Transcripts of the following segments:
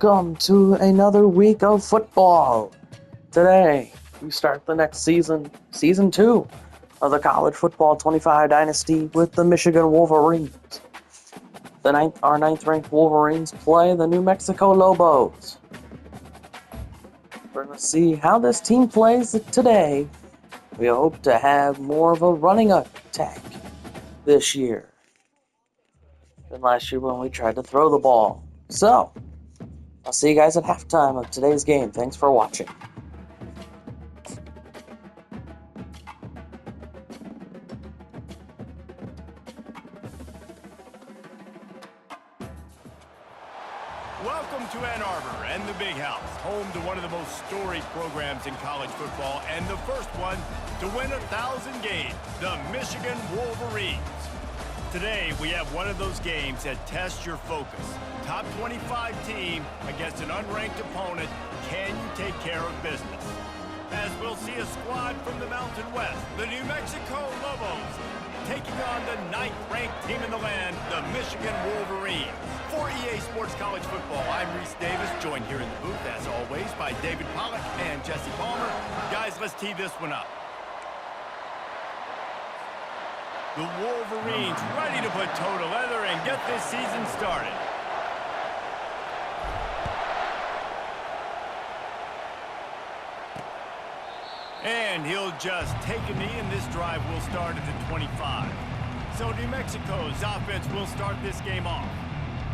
welcome to another week of football. Today, we start the next season 2 of the College Football 25 Dynasty with the Michigan Wolverines. Our ninth-ranked Wolverines play the New Mexico Lobos. We're going to see how this team plays today. We hope to have more of a running attack this year than last year when we tried to throw the ball. So, I'll see you guys at halftime of today's game. Thanks for watching. Welcome to Ann Arbor and the Big House, home to one of the most storied programs in college football and the first one to win 1,000 games, the Michigan Wolverines. Today, we have one of those games that tests your focus. Top 25 team against an unranked opponent. Can you take care of business? As we'll see a squad from the Mountain West, the New Mexico Lobos, taking on the 9th-ranked team in the land, the Michigan Wolverines. For EA Sports College Football, I'm Reese Davis, joined here in the booth, as always, by David Pollack and Jesse Palmer. Guys, let's tee this one up. The Wolverines ready to put toe to leather and get this season started. And he'll just take a knee, and this drive will start at the 25. So New Mexico's offense will start this game off.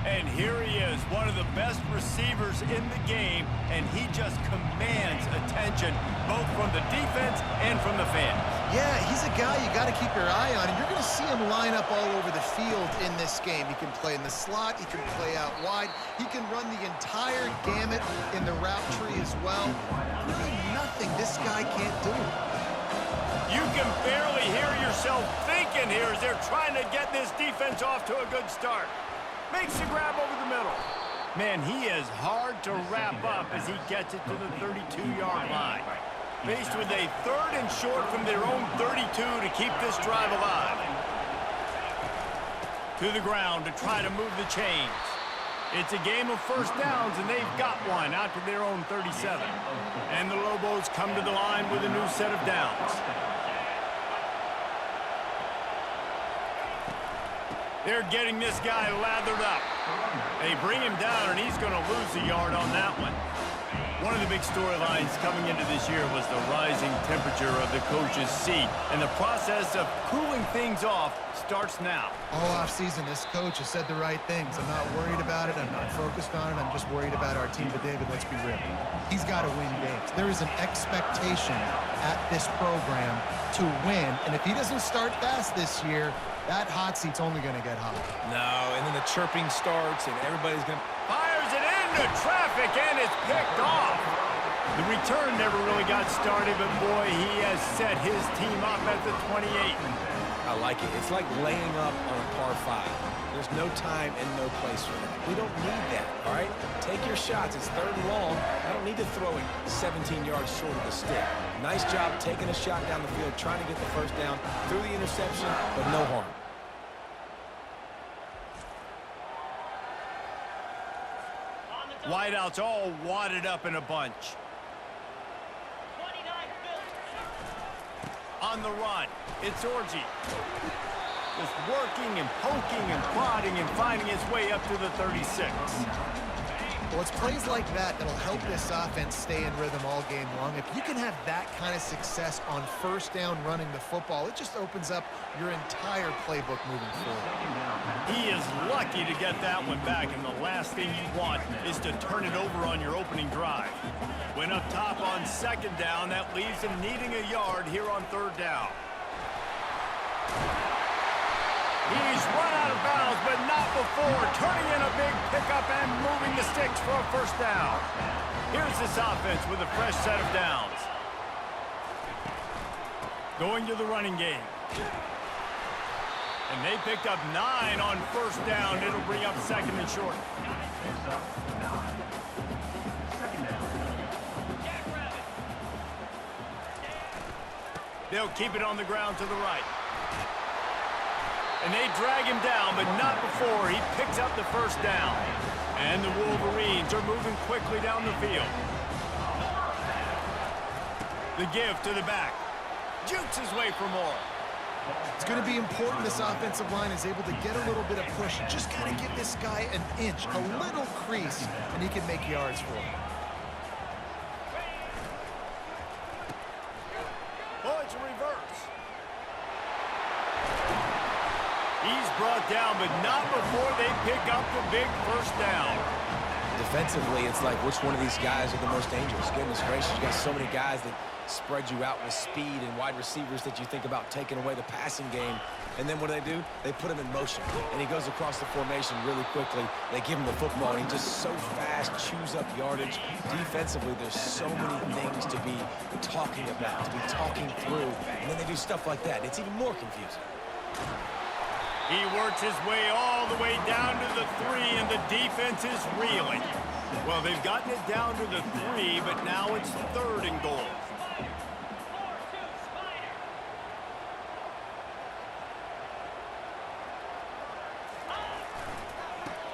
And here he is, one of the best receivers in the game, and he just commands attention, both from the defense and from the fans. Yeah, he's a guy you got to keep your eye on, and you're going to see him line up all over the field in this game. He can play in the slot, he can play out wide, he can run the entire gamut in the route tree as well. Really nothing this guy can't do. You can barely hear yourself thinking here as they're trying to get this defense off to a good start. Makes the grab over the middle. Man, he is hard to wrap up as he gets it to the 32-yard line. Faced with a 3rd and short from their own 32 to keep this drive alive. To the ground to try to move the chains. It's a game of first downs, and they've got one out to their own 37. And the Lobos come to the line with a new set of downs. They're getting this guy lathered up. They bring him down, and he's going to lose a yard on that one. One of the big storylines coming into this year was the rising temperature of the coach's seat, and the process of cooling things off starts now. All offseason, this coach has said the right things. I'm not worried about it. I'm not focused on it. I'm just worried about our team. But, David, let's be real. He's got to win games. There is an expectation at this program to win, and if he doesn't start fast this year, that hot seat's only going to get hot. No, and then the chirping starts, and everybody's going to... Fires it into traffic, and it's picked off. The return never really got started, but boy, he has set his team up at the 28. I like it. It's like laying up on a par 5. There's no time and no place for that. We don't need that, all right? Take your shots. It's 3rd and long. I don't need to throw it 17 yards short of the stick. Nice job taking a shot down the field, trying to get the first down through the interception, but no harm. Wideouts all wadded up in a bunch. On the run, it's Orgy. Just working and poking and prodding and finding his way up to the 36. Well, it's plays like that that'll help this offense stay in rhythm all game long. If you can have that kind of success on first down running the football, it just opens up your entire playbook moving forward. He is lucky to get that one back, and the last thing you want is to turn it over on your opening drive. When up top on 2nd down, that leaves him needing a yard here on 3rd down. He's run out of bounds, but not before turning in a big pickup and moving the sticks for a first down. Here's this offense with a fresh set of downs. Going to the running game. And they picked up 9 on first down. It'll bring up 2nd and short. They'll keep it on the ground to the right. And they drag him down, but not before he picks up the first down. And the Wolverines are moving quickly down the field. The give to the back. Jukes his way for more. It's going to be important this offensive line is able to get a little bit of push. Just got to give this guy an inch, a little crease, and he can make yards for him. Oh, it's a reverse. He's brought down, but not before they pick up the big first down. Defensively, it's like which one of these guys are the most dangerous. Goodness gracious, you got so many guys that spread you out with speed and wide receivers that you think about taking away the passing game. And then what do? They put him in motion. And he goes across the formation really quickly. They give him the football, and he just so fast chews up yardage. Defensively, there's so many things to be talking about, to be talking through. And then they do stuff like that. It's even more confusing. He works his way all the way down to the 3, and the defense is reeling. Well, they've gotten it down to the 3, but now it's 3rd and goal.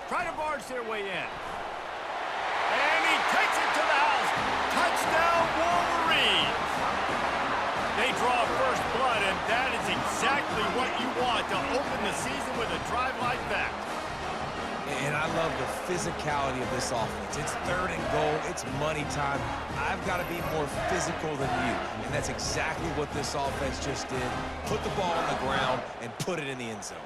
Try to barge their way in. And he takes it to the house. Touchdown, Wolverines. They draw first blood, and that is exactly what you want to open the season with a drive like that. And I love the physicality of this offense. It's 3rd and goal. It's money time. I've got to be more physical than you. And that's exactly what this offense just did. Put the ball on the ground and put it in the end zone.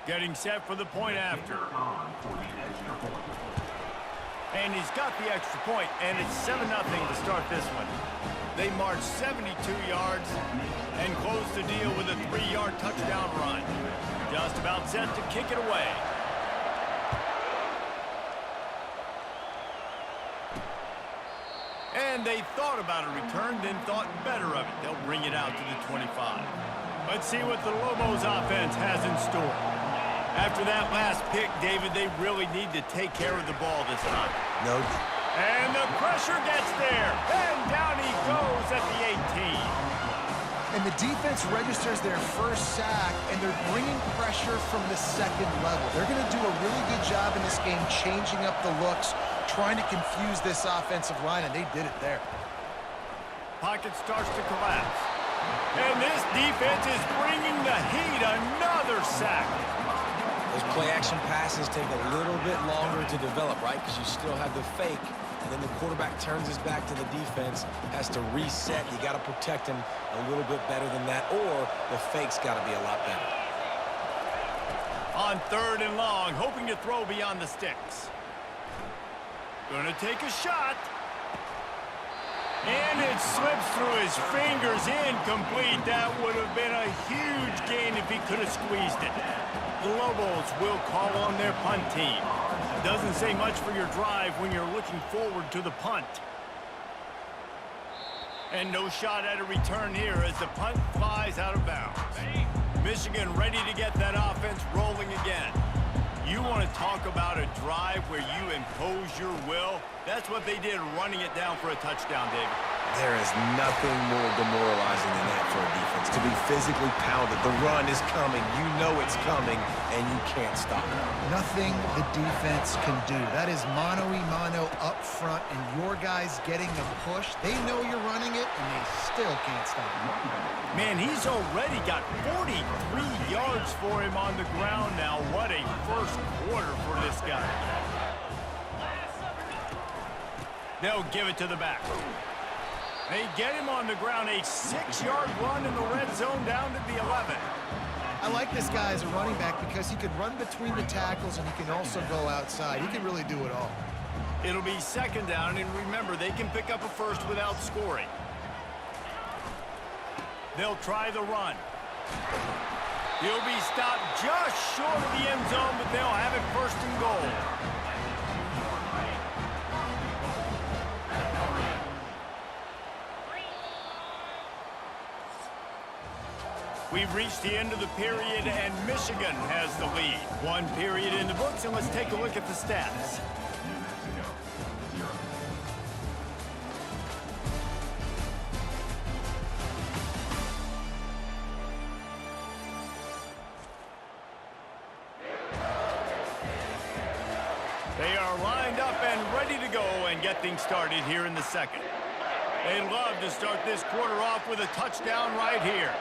Getting set for the point after. And he's got the extra point, and it's 7-0 to start this one. They march 72 yards and close the deal with a 3-yard touchdown run. Just about set to kick it away. And they thought about a return, then thought better of it. They'll bring it out to the 25. Let's see what the Lobos offense has in store. After that last pick, David, they really need to take care of the ball this time. No. And the pressure gets there. And down he goes at the 18. And the defense registers their first sack, and they're bringing pressure from the 2nd level. They're going to do a really good job in this game changing up the looks, trying to confuse this offensive line, and they did it there. Pocket starts to collapse. And this defense is bringing the heat. Another sack. Those play-action passes take a little bit longer to develop, right? Because you still have the fake, and then the quarterback turns his back to the defense, has to reset. You got to protect him a little bit better than that, or the fake's got to be a lot better. On 3rd and long, hoping to throw beyond the sticks. Gonna take a shot. And it slips through his fingers, incomplete. That would have been a huge gain if he could have squeezed it. The Lobos will call on their punt team. Doesn't say much for your drive when you're looking forward to the punt. And no shot at a return here as the punt flies out of bounds. Michigan ready to get that offense rolling again. You want to talk about a drive where you impose your will? That's what they did, running it down for a touchdown, David. There is nothing more demoralizing than that for a defense, to be physically pounded. The run is coming. You know it's coming, and you can't stop it. Nothing the defense can do. That is mano-a-mano up front, and your guys getting the push. They know you're running it, and they still can't stop it. Man, he's already got 43 yards for him on the ground now. What a first quarter for this guy. They'll give it to the back. They get him on the ground, a 6-yard run in the red zone down to the 11. I like this guy as a running back because he can run between the tackles and he can also go outside. He can really do it all. It'll be 2nd down, and remember, they can pick up a first without scoring. They'll try the run. He'll be stopped just short of the end zone, but they'll have it 1st and goal. We've reached the end of the period, and Michigan has the lead. 1 period in the books, and let's take a look at the stats. and get things started here in the second. They'd love to start this quarter off with a touchdown right here.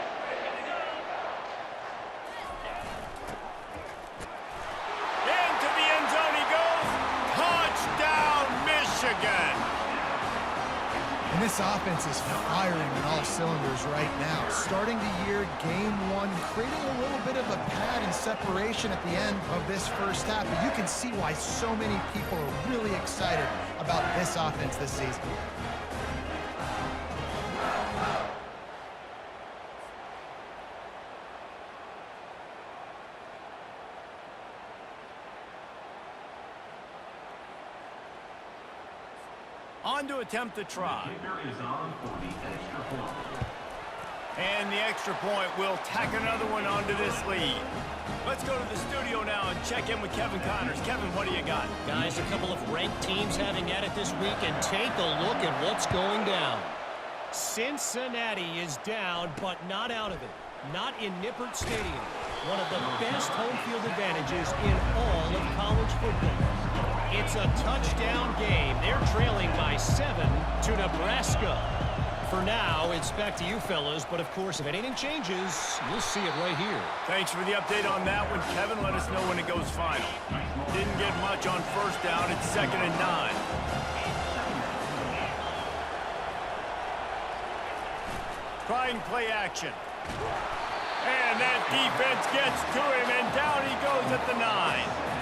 Into the end zone he goes. Touchdown, Michigan. And this offense is firing on all cylinders right now. Starting the year, game one, creating a little bit of a pad and separation at the end of this first half. But you can see why so many people are really excited about this offense this season. On to attempt the try. And the extra point will tack another one onto this lead. Let's go to the studio now and check in with Kevin Connors. Kevin, what do you got? Guys, a couple of ranked teams having at it this week, and take a look at what's going down. Cincinnati is down, but not out of it. Not in Nippert Stadium. One of the best home field advantages in all of college football. It's a touchdown game. They're trailing by 7 to Nebraska. For now, it's back to you fellas, but of course, if anything changes, you'll see it right here. Thanks for the update on that one, Kevin. Let us know when it goes final. Didn't get much on first down. It's 2nd and 9. Trying play action. And that defense gets to him, and down he goes at the 9.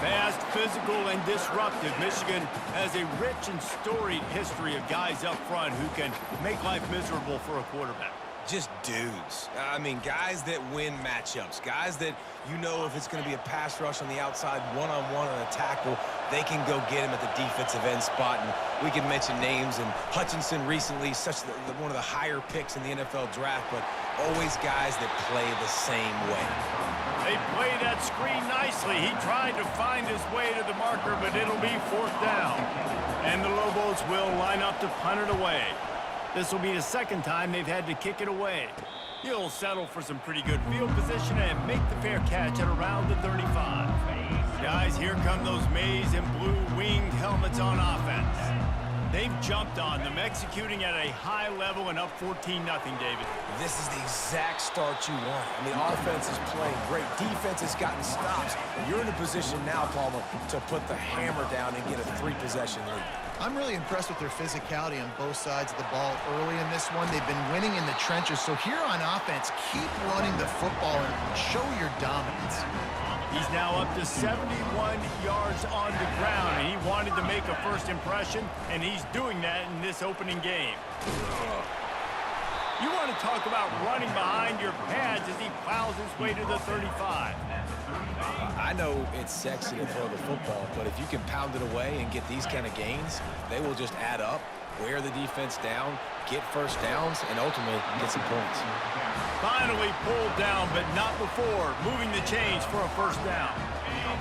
Fast, physical, and disruptive. Michigan has a rich and storied history of guys up front who can make life miserable for a quarterback. Just dudes. I mean, guys that win matchups. Guys that, you know, if it's going to be a pass rush on the outside, one-on-one on a tackle, they can go get him at the defensive end spot. And we can mention names. And Hutchinson recently, one of the higher picks in the NFL draft, but always guys that play the same way. They play that screen nicely. He tried to find his way to the marker, but it'll be 4th down. And the Lobos will line up to punt it away. This will be the 2nd time they've had to kick it away. He'll settle for some pretty good field position and make the fair catch at around the 35. Guys, here come those maize and blue winged helmets on offense. They've jumped on them, executing at a high level and up 14-0, David. This is the exact start you want. I mean, offense is playing great. Defense has gotten stops. You're in a position now, Palmer, to put the hammer down and get a 3-possession lead. I'm really impressed with their physicality on both sides of the ball early in this one. They've been winning in the trenches. So here on offense, keep running the football and show your dominance. He's now up to 71 yards on the ground, and he wanted to make a first impression, and he's doing that in this opening game. You want to talk about running behind your pads as he plows his way to the 35. I know it's sexy to throw the football, but if you can pound it away and get these kind of gains, they will just add up, wear the defense down, get first downs, and ultimately get some points. Finally pulled down, but not before moving the chains for a first down.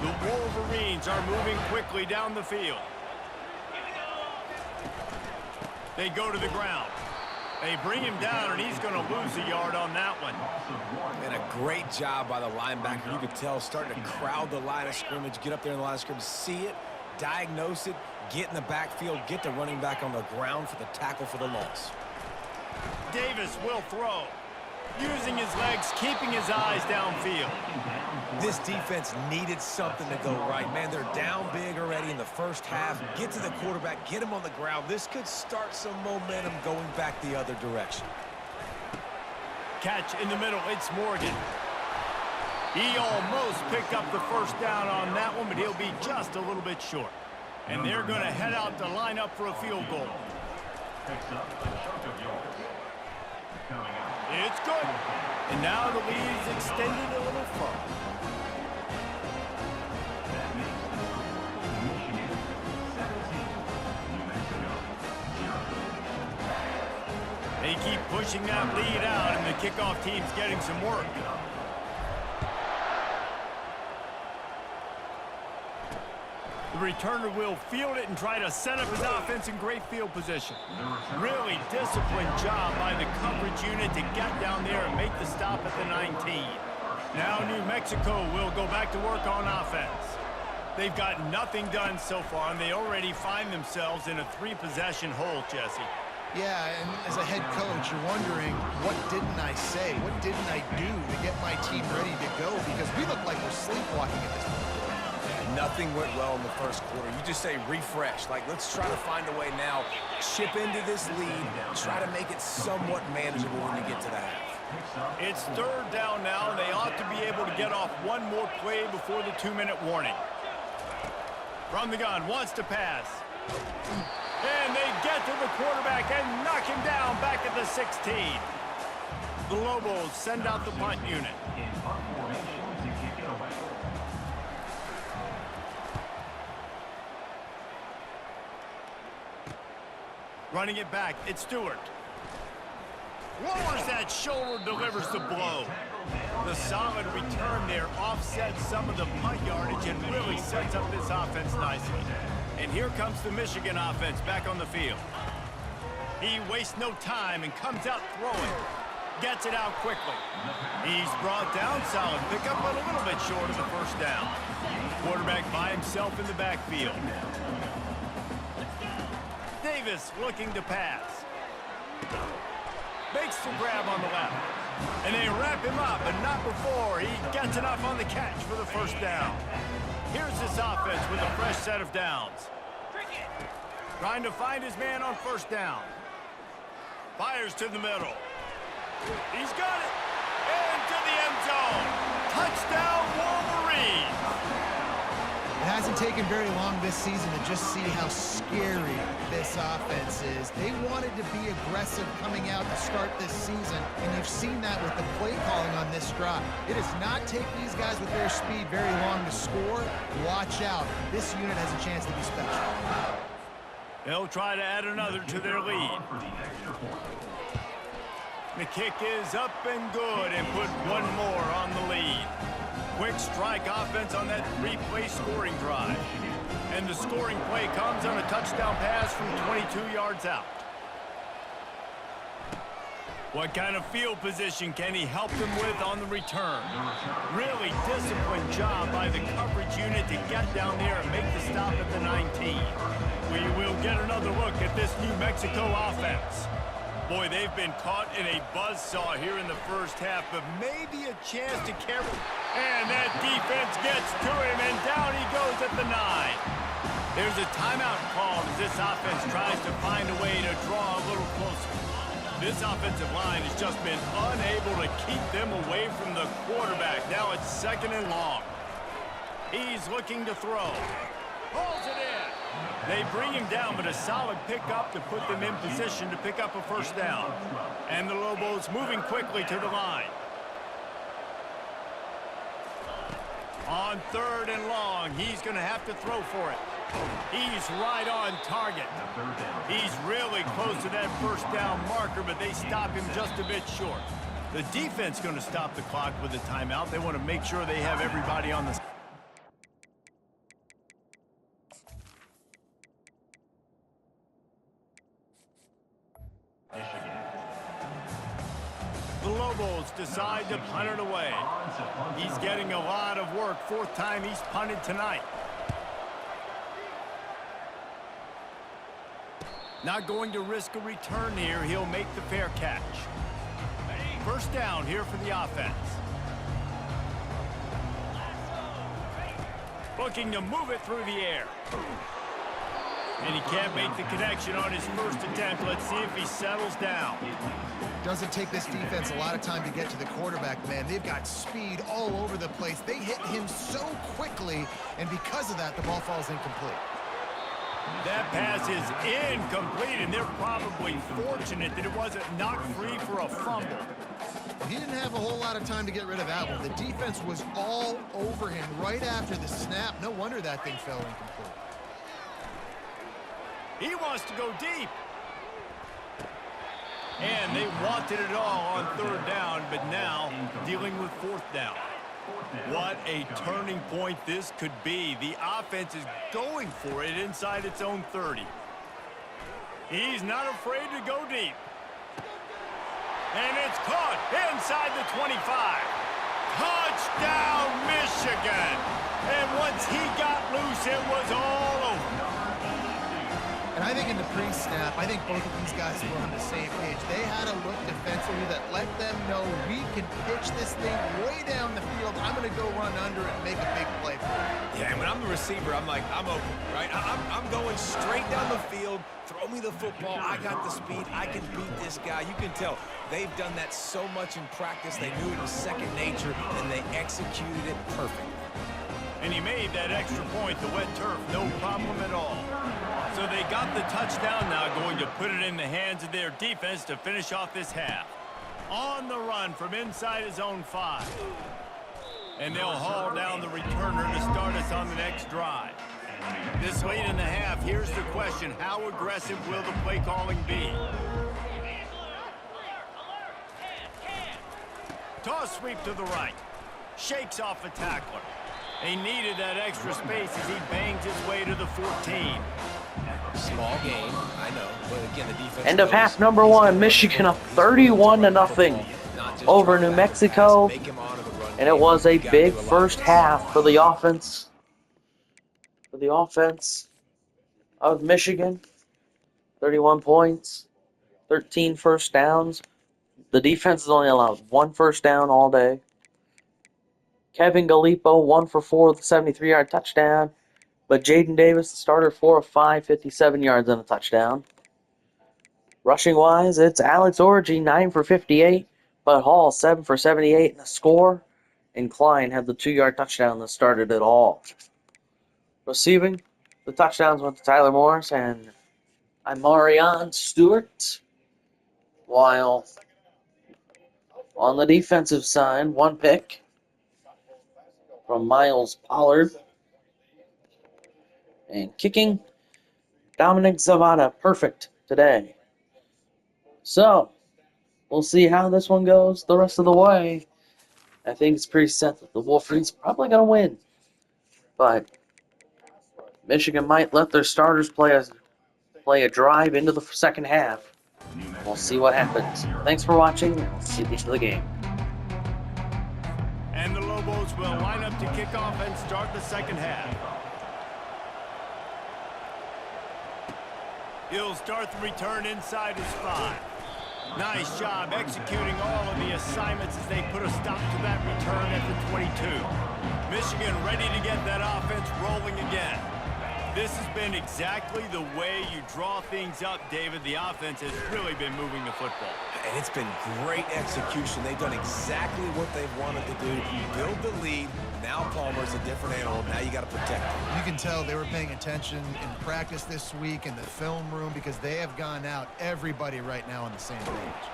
The Wolverines are moving quickly down the field. They go to the ground. They bring him down, and he's going to lose a yard on that one. And a great job by the linebacker. You could tell starting to crowd the line of scrimmage, get up there in the line of scrimmage, see it, diagnose it, get in the backfield, get the running back on the ground for the tackle for the loss. Davis will throw. Using his legs, keeping his eyes downfield. This defense needed something to go right. Man, they're down big already in the first half. Get to the quarterback, get him on the ground. This could start some momentum going back the other direction. Catch in the middle, it's Morgan. He almost picked up the first down on that one, but he'll be just a little bit short. And they're going to head out to line up for a field goal. It's good. And now the lead is extended a little further. They keep pushing that lead out, and the kickoff team's getting some work. The returner will field it and try to set up his offense in great field position. Really disciplined job by the coverage unit to get down there and make the stop at the 19. Now New Mexico will go back to work on offense. They've got nothing done so far, and they already find themselves in a 3-possession hole, Jesse. Yeah, and as a head coach, you're wondering, what didn't I say? What didn't I do to get my team ready to go? Because we look like we're sleepwalking at this point. Yeah, nothing went well in the first quarter. You just say refresh. Like, let's try to find a way now, chip into this lead, try to make it somewhat manageable when you get to the half. It's 3rd down now, and they ought to be able to get off one more play before the 2-minute warning. From the gun, wants to pass. And they get to the quarterback and knock him down back at the 16. The Lobos send out the punt unit. Running it back, it's Stewart. Lowers that shoulder, delivers the blow. The solid return there offsets some of the punt yardage and really sets up this offense nicely. And here comes the Michigan offense back on the field. He wastes no time and comes out throwing. Gets it out quickly. He's brought down, solid pickup, but a little bit short of the first down. Quarterback by himself in the backfield. Davis looking to pass. Makes the grab on the left. And they wrap him up, but not before he gets enough on the catch for the first down. Here's this offense with a fresh set of downs. Trying to find his man on first down. Fires to the middle. He's got it. Into the end zone. Touchdown, Wolverine. It hasn't taken very long this season to just see how scary this offense is. They wanted to be aggressive coming out to start this season, and you've seen that with the play calling on this drive. It does not take these guys with their speed very long to score. Watch out. This unit has a chance to be special. They'll try to add another to their lead. The kick is up and good and put one more on the lead. Quick strike offense on that 3-play scoring drive. And the scoring play comes on a touchdown pass from 22 yards out. What kind of field position can he help them with on the return? Really disciplined job by the coverage unit to get down there and make the stop at the 19. We will get another look at this New Mexico offense. Boy, they've been caught in a buzzsaw here in the first half, but maybe a chance to carry. And that defense gets to him, and down he goes at the 9. There's a timeout called as this offense tries to find a way to draw a little closer. This offensive line has just been unable to keep them away from the quarterback. Now it's 2nd and long. He's looking to throw. Pulls it in. They bring him down, but a solid pickup to put them in position to pick up a first down. And the Lobos moving quickly to the line. On 3rd and long, he's going to have to throw for it. He's right on target. He's really close to that first down marker, but they stop him just a bit short. The defense going to stop the clock with a timeout. They want to make sure they have everybody on the... The Lobos decide to punt it away. He's getting a lot of work. 4th time he's punted tonight. Not going to risk a return here. He'll make the fair catch. First down here for the offense. Looking to move it through the air. And he can't make the connection on his first attempt. Let's see if he settles down. Doesn't take this defense a lot of time to get to the quarterback, man. They've got speed all over the place. They hit him so quickly, and because of that, the ball falls incomplete. That pass is incomplete, and they're probably fortunate that it wasn't knocked free for a fumble. He didn't have a whole lot of time to get rid of that one. The defense was all over him right after the snap. No wonder that thing fell incomplete. He wants to go deep. And they wanted it all on 3rd down, but now dealing with 4th down. What a turning point this could be. The offense is going for it inside its own 30. He's not afraid to go deep. And it's caught inside the 25. Touchdown, Michigan! And once he got loose, it was all over. And I think in the pre-snap, I think both of these guys were on the same page. They had a look defensively that let them know we can pitch this thing way down the field. I'm going to go run under it and make a big play for it. Yeah, and when I'm the receiver, I'm like, I'm open, right? I'm going straight down the field. Throw me the football. I got the speed. I can beat this guy. You can tell they've done that so much in practice. They knew it was second nature, and they executed it perfectly. And he made that extra point, the wet turf, no problem at all. So they got the touchdown now, going to put it in the hands of their defense to finish off this half. On the run from inside his own 5. And they'll haul down the returner to start us on the next drive. This late in the half, here's the question. How aggressive will the play calling be? Toss sweep to the right. Shakes off a tackler. He needed that extra space as he bangs his way to the 14. Small game, I know, but again, the defense... End of half number 1, Michigan up 31-0 over New Mexico. And it was a big first half for the offense. For the offense of Michigan. 31 points, 13 first downs. The defense has only allowed 1 first down all day. Kevin Gallipo, 1 for 4 with a 73-yard touchdown. But Jaden Davis, the starter, 4 of 5, 57 yards and a touchdown. Rushing-wise, it's Alex Orji, 9 for 58. But Hall, 7 for 78 and a score. And Klein had the 2-yard touchdown that started it all. Receiving, the touchdowns went to Tyler Morris and Amarion Stewart. While on the defensive side, 1 pick from Miles Pollard. And kicking, Dominic Zavada, perfect today. So, we'll see how this one goes the rest of the way. I think it's pretty set that the Wolverines are probably going to win. But Michigan might let their starters play a drive into the second half. We'll see what happens. Thanks for watching, and we'll see you at the end of the game. And the Lobos will line up to kick off and start the second half. He'll start the return inside his 5. Nice job executing all of the assignments as they put a stop to that return at the 22. Michigan ready to get that offense rolling again. This has been exactly the way you draw things up, David. The offense has really been moving the football. And it's been great execution. They've done exactly what they've wanted to do. Build the lead. Now Palmer's a different animal. Now you got to protect him. You can tell they were paying attention in practice this week in the film room because they have gone out, everybody right now on the same page.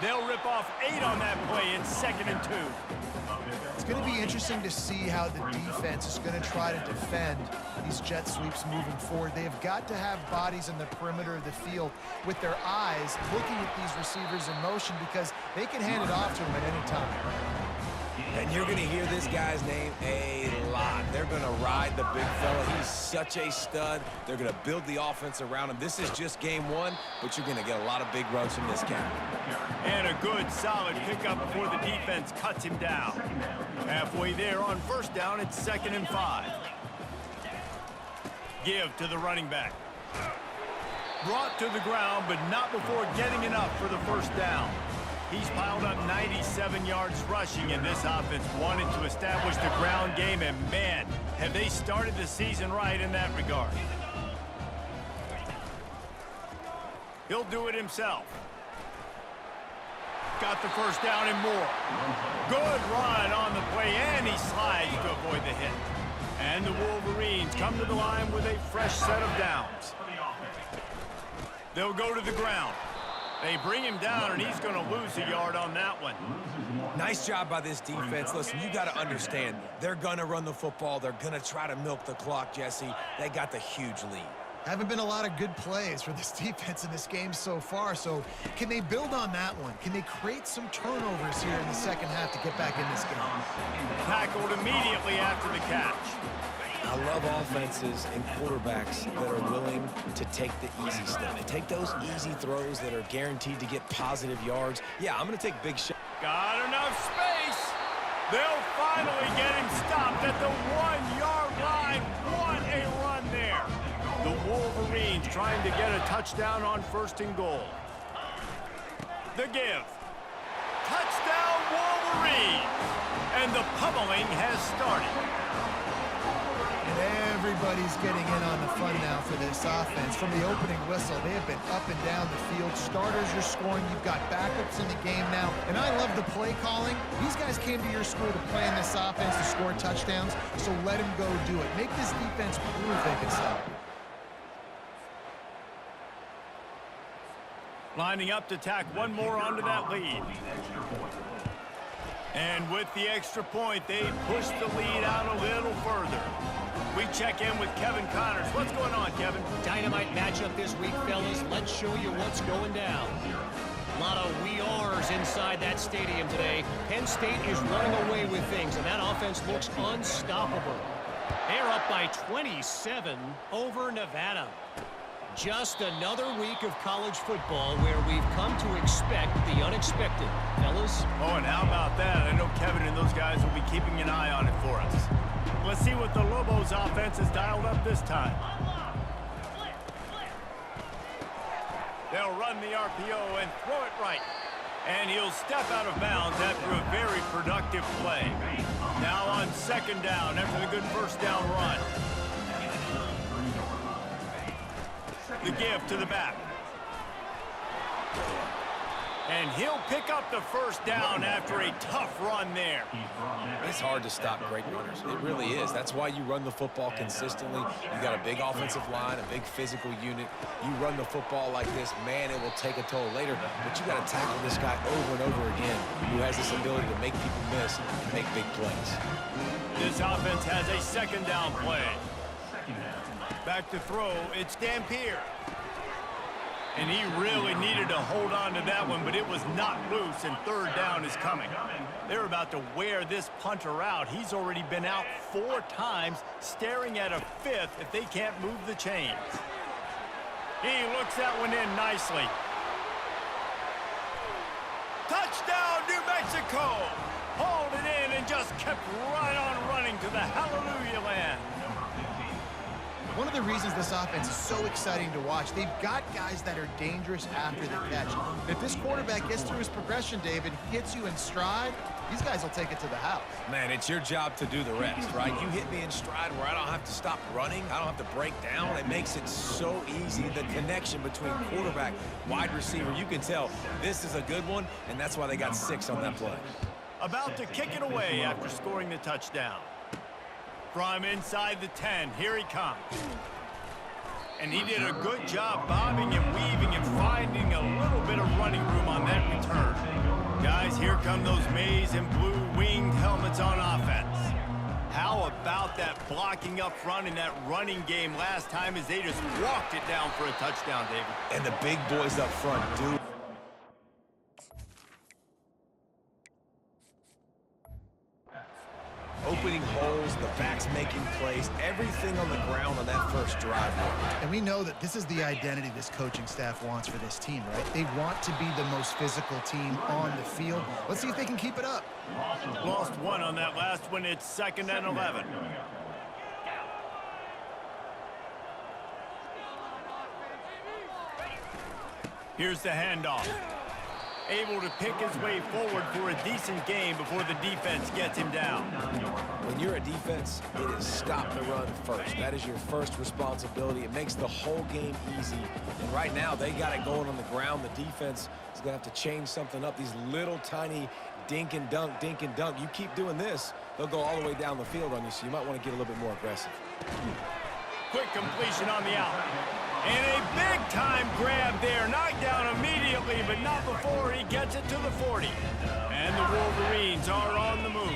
They'll rip off 8 on that play in 2nd and 2. It's going to be interesting to see how the defense is going to try to defend these jet sweeps moving forward. They have got to have bodies in the perimeter of the field with their eyes looking at these receivers in motion because they can hand it off to them at any time. And you're going to hear this guy's name a lot. They're going to ride the big fella. He's such a stud. They're going to build the offense around him. This is just game 1, but you're going to get a lot of big runs from this guy. And a good, solid pickup before the defense cuts him down. Halfway there on first down, it's 2nd and 5. Give to the running back. Brought to the ground, but not before getting enough for the first down. He's piled up 97 yards rushing, and this offense wanted to establish the ground game, and man, have they started the season right in that regard. He'll do it himself. Got the first down and more. Good run on the play, and he slides to avoid the hit. And the Wolverines come to the line with a fresh set of downs. They'll go to the ground. They bring him down, and he's going to lose a yard on that one. Nice job by this defense. Listen, you got to understand, they're going to run the football. They're going to try to milk the clock, Jesse. They got the huge lead. Haven't been a lot of good plays for this defense in this game so far, so can they build on that one? Can they create some turnovers here in the second half to get back in this game? Tackled immediately after the catch. I love offenses and quarterbacks that are willing to take the easy stuff. Take those easy throws that are guaranteed to get positive yards. Yeah, I'm going to take big shots. Got enough space. They'll finally get him stopped at the 1-yard line. What a run there. The Wolverines trying to get a touchdown on 1st and goal. The give. Touchdown Wolverines. And the pummeling has started. And everybody's getting in on the fun now for this offense. From the opening whistle, they have been up and down the field. Starters are scoring. You've got backups in the game now. And I love the play calling. These guys came to your school to play in this offense to score touchdowns, so let them go do it. Make this defense prove they can stop it. Lining up to tack one more onto that lead. And with the extra point, they push the lead out a little further. We check in with Kevin Connors. What's going on, Kevin? Dynamite matchup this week, fellas. Let's show you what's going down. A lot of we are's inside that stadium today. Penn State is running away with things, and that offense looks unstoppable. They're up by 27 over Nevada. Just another week of college football where we've come to expect the unexpected. Fellas? Oh, and how about that? I know Kevin and those guys will be keeping an eye on it for us. Let's see what the Lobos offense has dialed up this time. They'll run the RPO and throw it right. And he'll step out of bounds after a very productive play. Now on 2nd down after the good 1st down run. The give to the back. And he'll pick up the 1st down after a tough run there. It's hard to stop great runners. It really is. That's why you run the football consistently. You got a big offensive line, a big physical unit. You run the football like this, man, it will take a toll later. But you got to tackle this guy over and over again who has this ability to make people miss and make big plays. This offense has a 2nd down play. Back to throw, it's Dampier. And he really needed to hold on to that one, but it was not loose, and 3rd down is coming. They're about to wear this punter out. He's already been out 4 times, staring at a 5th if they can't move the chains. He looks that one in nicely. Touchdown, New Mexico! Hauled it in and just kept right on running to the hallelujah land. One of the reasons this offense is so exciting to watch, they've got guys that are dangerous after the catch. If this quarterback gets through his progression, David, hits you in stride, these guys will take it to the house. Man, it's your job to do the rest, right? You hit me in stride where I don't have to stop running. I don't have to break down. It makes it so easy. The connection between quarterback, wide receiver, you can tell this is a good one, and that's why they got 6 on that play. About to kick it away after scoring the touchdown. From inside the 10, here he comes. And he did a good job bobbing and weaving and finding a little bit of running room on that return. Guys, here come those maize and blue winged helmets on offense. How about that blocking up front in that running game last time as they just walked it down for a touchdown, David? And the big boys up front do. Opening holes, the backs making plays, everything on the ground on that first drive. And we know that this is the identity this coaching staff wants for this team, right? They want to be the most physical team on the field. Let's see if they can keep it up. Lost 1 on that last one. It's 2nd and 11. Here's the handoff. Able to pick his way forward for a decent game before the defense gets him down. When you're a defense, it is stop the run first. That is your first responsibility. It makes the whole game easy. And right now, they got it going on the ground. The defense is going to have to change something up. These little tiny dink and dunk, dink and dunk. You keep doing this, they'll go all the way down the field on you, so you might want to get a little bit more aggressive. Quick completion on the out. And a big-time grab there. Knocked down immediately, but not before he gets it to the 40. And the Wolverines are on the move.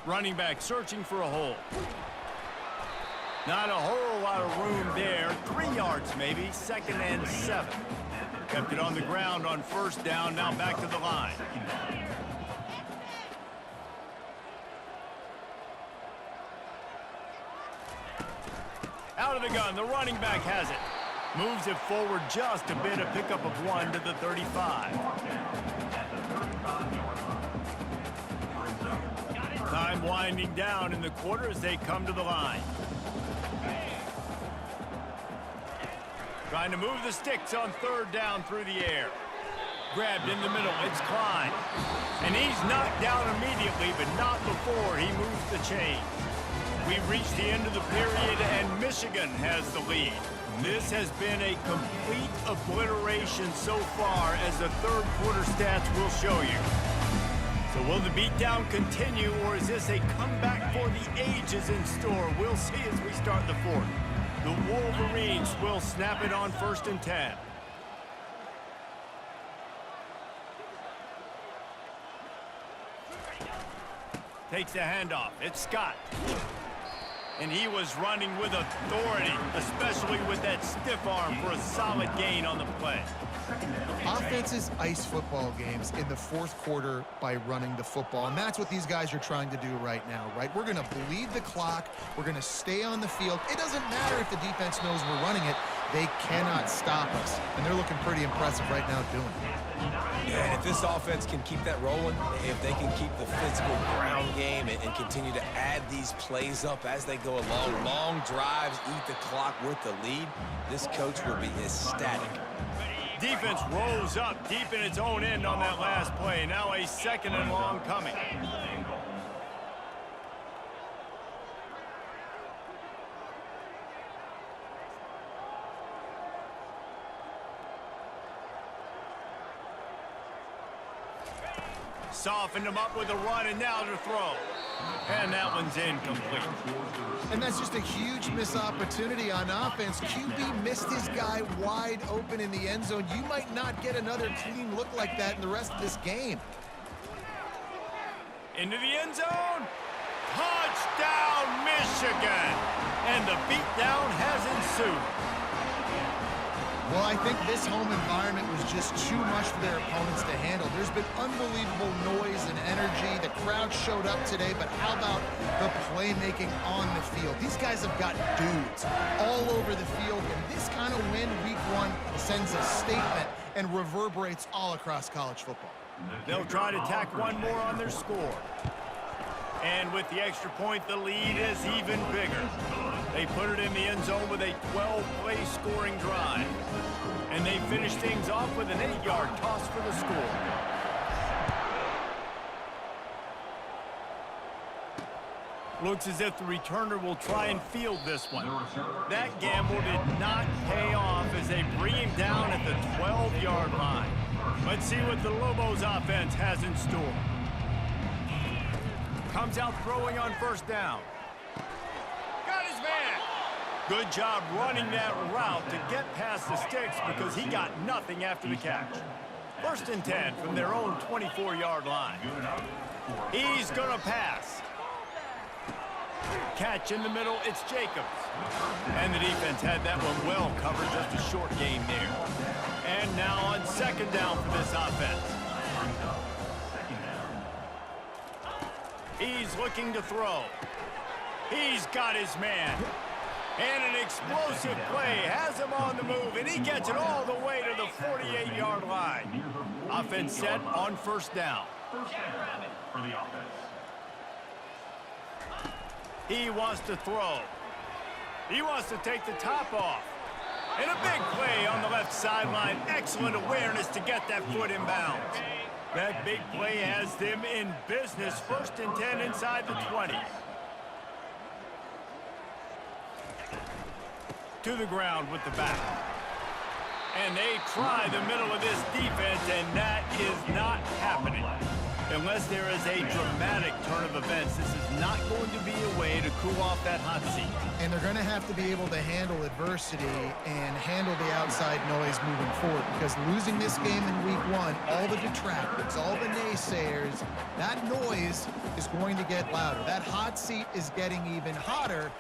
Running back searching for a hole. Not a whole lot of room there. 3 yards maybe. 2nd and 7. Kept it on the ground on 1st down. Now back to the line. Out of the gun, the running back has it. Moves it forward just a bit, a pickup of 1 to the 35. winding down in the quarter as they come to the line. Trying to move the sticks on third down through the air. Grabbed in the middle, it's Klein. And he's knocked down immediately, but not before he moves the chains. We've reached the end of the period, and Michigan has the lead. This has been a complete obliteration so far, as the third quarter stats will show you. So will the beatdown continue, or is this a comeback for the ages in store? We'll see as we start the fourth. The Wolverines will snap it on 1st and 10. Takes the handoff. It's Scott. And he was running with authority, especially with that stiff arm for a solid gain on the play. Offenses ice football games in the fourth quarter by running the football, and that's what these guys are trying to do right now, right? We're going to bleed the clock. We're going to stay on the field. It doesn't matter if the defense knows we're running it. They cannot stop us, and they're looking pretty impressive right now doing it. Yeah, and if this offense can keep that rolling, if they can keep the physical ground game and continue to add these plays up as they go along, long drives, eat the clock with the lead, this coach will be ecstatic. Defense rose up deep in its own end on that last play. Now a 2nd and long coming. Softened him up with a run, and now to throw. And that one's incomplete. And that's just a huge missed opportunity on offense. QB missed his guy wide open in the end zone. You might not get another clean look like that in the rest of this game. Into the end zone. Touchdown, Michigan. And the beatdown has ensued. Well, I think this home environment was just too much for their opponents to handle. There's been unbelievable noise and energy. The crowd showed up today, but how about the playmaking on the field? These guys have got dudes all over the field, and this kind of win week one sends a statement and reverberates all across college football. They'll try to tack one more on their score. And with the extra point, the lead is even bigger. They put it in the end zone with a 12-play scoring drive. And they finish things off with an 8-yard toss for the score. Looks as if the returner will try and field this one. That gamble did not pay off as they bring him down at the 12-yard line. Let's see what the Lobos offense has in store. Comes out throwing on 1st down. Got his man. Good job running that route to get past the sticks because he got nothing after the catch. 1st and 10 from their own 24-yard line. He's going to pass. Catch in the middle, it's Jacobs. And the defense had that one well covered, just a short gain there. And now on 2nd down for this offense. He's looking to throw. He's got his man. And an explosive play has him on the move, and he gets it all the way to the 48-yard line. Offense set on 1st down. For the offense. He wants to throw. He wants to take the top off. And a big play on the left sideline. Excellent awareness to get that foot in bounds. That big play has them in business. 1st and 10 inside the 20. To the ground with the back. And they try the middle of this defense, and that is not happening. Unless there is a dramatic turn of events, this is not going to be a way to cool off that hot seat. And they're going to have to be able to handle adversity and handle the outside noise moving forward, because losing this game in week one, all the detractors, all the naysayers, that noise is going to get louder. That hot seat is getting even hotter.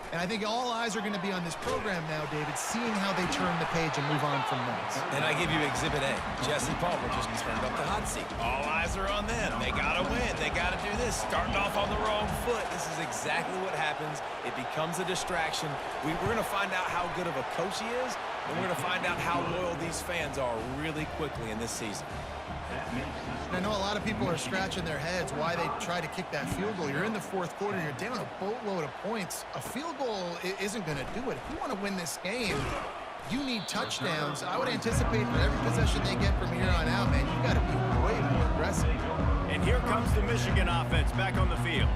And I think all eyes are going to be on this program now, David, seeing how they turn the page and move on from noise. And I give you Exhibit A. Jesse Palmer just turned up the hot seat. All eyes are on them. They got to win. They got to do this. Starting off on the wrong foot. This is exactly what happens. It becomes a distraction. We're going to find out how good of a coach he is, and we're going to find out how loyal these fans are really quickly in this season. And I know a lot of people are scratching their heads why they try to kick that field goal. You're in the fourth quarter. You're down a boatload of points. A field goal isn't going to do it. If you want to win this game, you need touchdowns. I would anticipate for every possession they get from here on out, man, you got to be way more aggressive. And here comes the Michigan offense back on the field.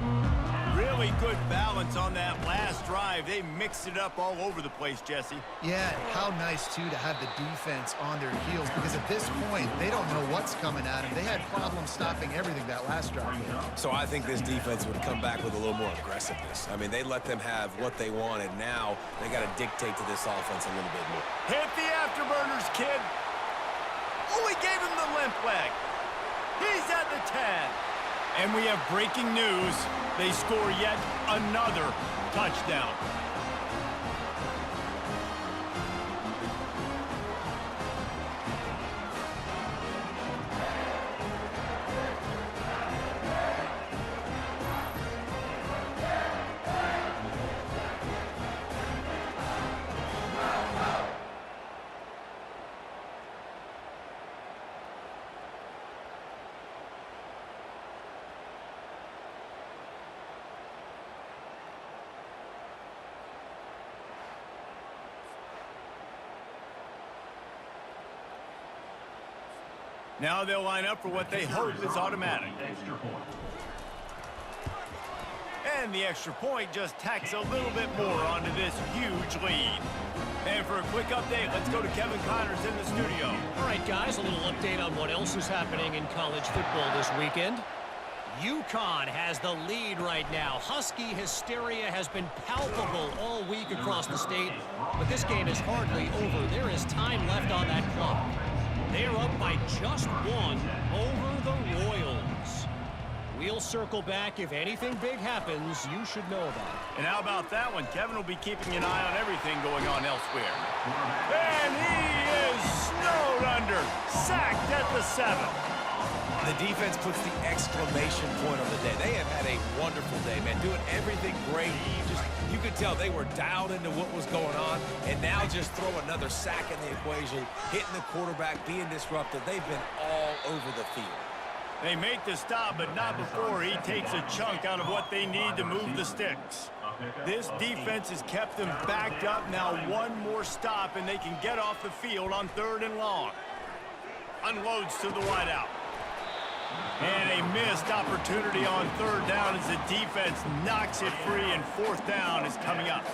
Really good balance on that last drive. They mixed it up all over the place, Jesse. Yeah, how nice, too, to have the defense on their heels, because at this point, they don't know what's coming at them. They had problems stopping everything that last drive. So I think this defense would come back with a little more aggressiveness. I mean, they let them have what they wanted. Now they got to dictate to this offense a little bit more. Hit the afterburners, kid. Oh, he gave him the limp leg. He's at the 10. And we have breaking news. They score yet another touchdown. Now they'll line up for what they hope is automatic. And the extra point just tacks a little bit more onto this huge lead. And for a quick update, let's go to Kevin Connors in the studio. All right, guys, a little update on what else is happening in college football this weekend. UConn has the lead right now. Husky hysteria has been palpable all week across the state, but this game is hardly over. There is time left on that clock. They're up by just one over the Royals. We'll circle back. If anything big happens, you should know about it. And how about that one? Kevin will be keeping an eye on everything going on elsewhere. And he is snowed under. Sacked at the 7. The defense puts the exclamation point on the day. They have had a wonderful day, man, doing everything great. You could tell they were dialed into what was going on, and now just throw another sack in the equation, hitting the quarterback, being disruptive. They've been all over the field. They make the stop, but not before he takes a chunk out of what they need to move the sticks. This defense has kept them backed up. Now one more stop, and they can get off the field on 3rd and long. Unloads to the wideout. And a missed opportunity on 3rd down as the defense knocks it free, and 4th down is coming up.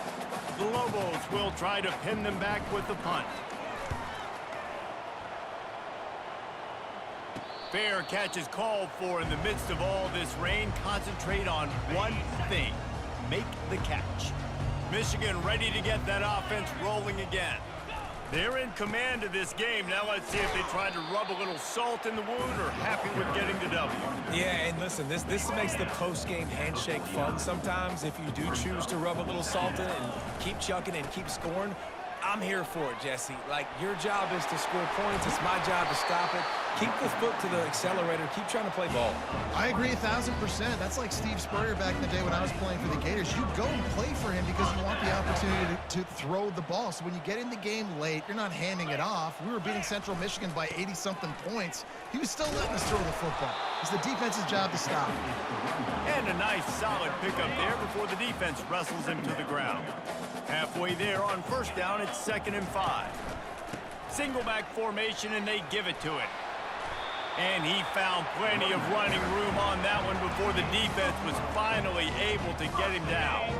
The Lobos will try to pin them back with the punt. Fair catch is called for in the midst of all this rain. Concentrate on one thing. Make the catch. Michigan ready to get that offense rolling again. They're in command of this game. Now let's see if they try to rub a little salt in the wound or happy with getting the W. Yeah, and listen, this makes the post-game handshake fun sometimes if you do choose to rub a little salt in it and keep chucking and keep scoring. I'm here for it, Jesse. Like, your job is to score points. It's my job to stop it. Keep the foot to the accelerator. Keep trying to play ball. I agree 1,000%. That's like Steve Spurrier back in the day when I was playing for the Gators. You go and play for him because you want the opportunity to throw the ball. So when you get in the game late, you're not handing it off. We were beating Central Michigan by 80-something points. He was still letting us throw the football. It's the defense's job to stop. And a nice solid pickup there before the defense wrestles him to the ground. Halfway there on 1st down, it's 2nd and 5. Single back formation, and they give it to it. And he found plenty of running room on that one before the defense was finally able to get him down.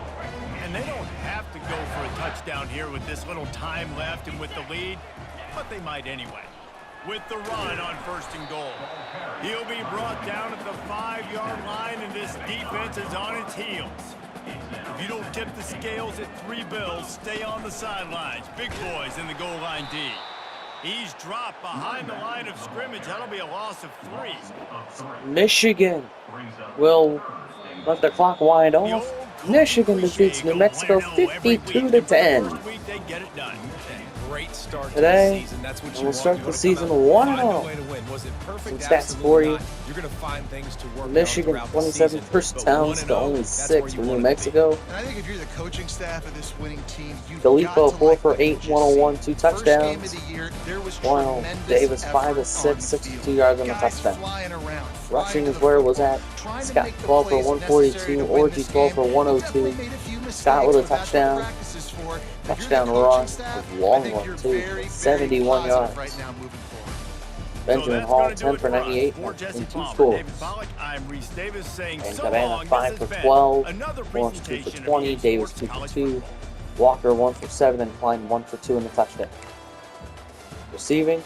And they don't have to go for a touchdown here with this little time left and with the lead, but they might anyway. With the run on 1st and goal. He'll be brought down at the 5-yard line, and this defense is on its heels. If you don't tip the scales at 3 bills, stay on the sidelines. Big boys in the goal line D. He's dropped behind the line of scrimmage. That'll be a loss of 3. Michigan will let the clock wind off. Michigan defeats New Mexico 52-10. First week they get it done. great start today. to the season. That's what you We'll want. start You the wanna come season out and 1-0. find a way to win. Was it perfect? Some stats Absolutely for you. not. You're going to find things to work Michigan, on throughout the 27 season. first But downs to 1-0, only that's where 6 you for New wanna be. Mexico. And I think if you're the coaching staff of this winning team, you've Filippo, got to 4 like for what you 8, just 101, see. 2 First game of touchdowns. the year, there was While tremendous Davis, 5 of effort 6, on the 62 field. yards on a Guys touchdown. flying around, Rushing flying to is the where it was football, at. trying to Scott, make the 12 for plays necessary 142, to win Orgy, this 12 game. for He 102. definitely made a few mistakes, Scott with a but that's what touchdown. practice is for. If you're the Touchdown coaching run, staff, a long I think one you're too, very, 71 very positive yards. right now moving forward. Benjamin that's Hall, gonna do 10 it for us. 98, For Jesse and 2 Palmer, scores. David Pollack, I'm Reese Davis saying And so Cabana, long. 5 This for has been 12, another Lawrence 2 for presentation 20, of EA Davis Sports 2 for College 2, Football. Walker 1 for 7, and Klein 1 for 2 in the touchdown. Receiving,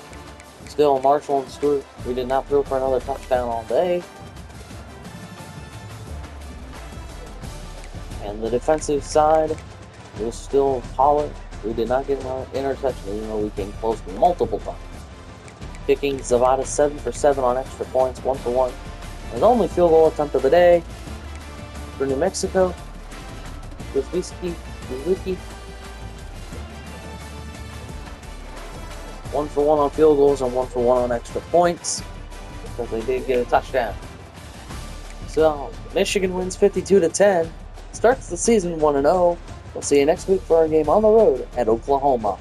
still Marshall and Stewart. We did not throw for another touchdown all day. And the defensive side was still Pollard. We did not get an interception, even though we came close multiple times. Kicking, Zavada 7 for 7 on extra points, 1 for 1. And the only field goal attempt of the day for New Mexico was Wiki. 1 for 1 on field goals and 1 for 1 on extra points, because they did get a touchdown. So Michigan wins 52-10, starts the season 1-0. We'll see you next week for our game on the road at Oklahoma.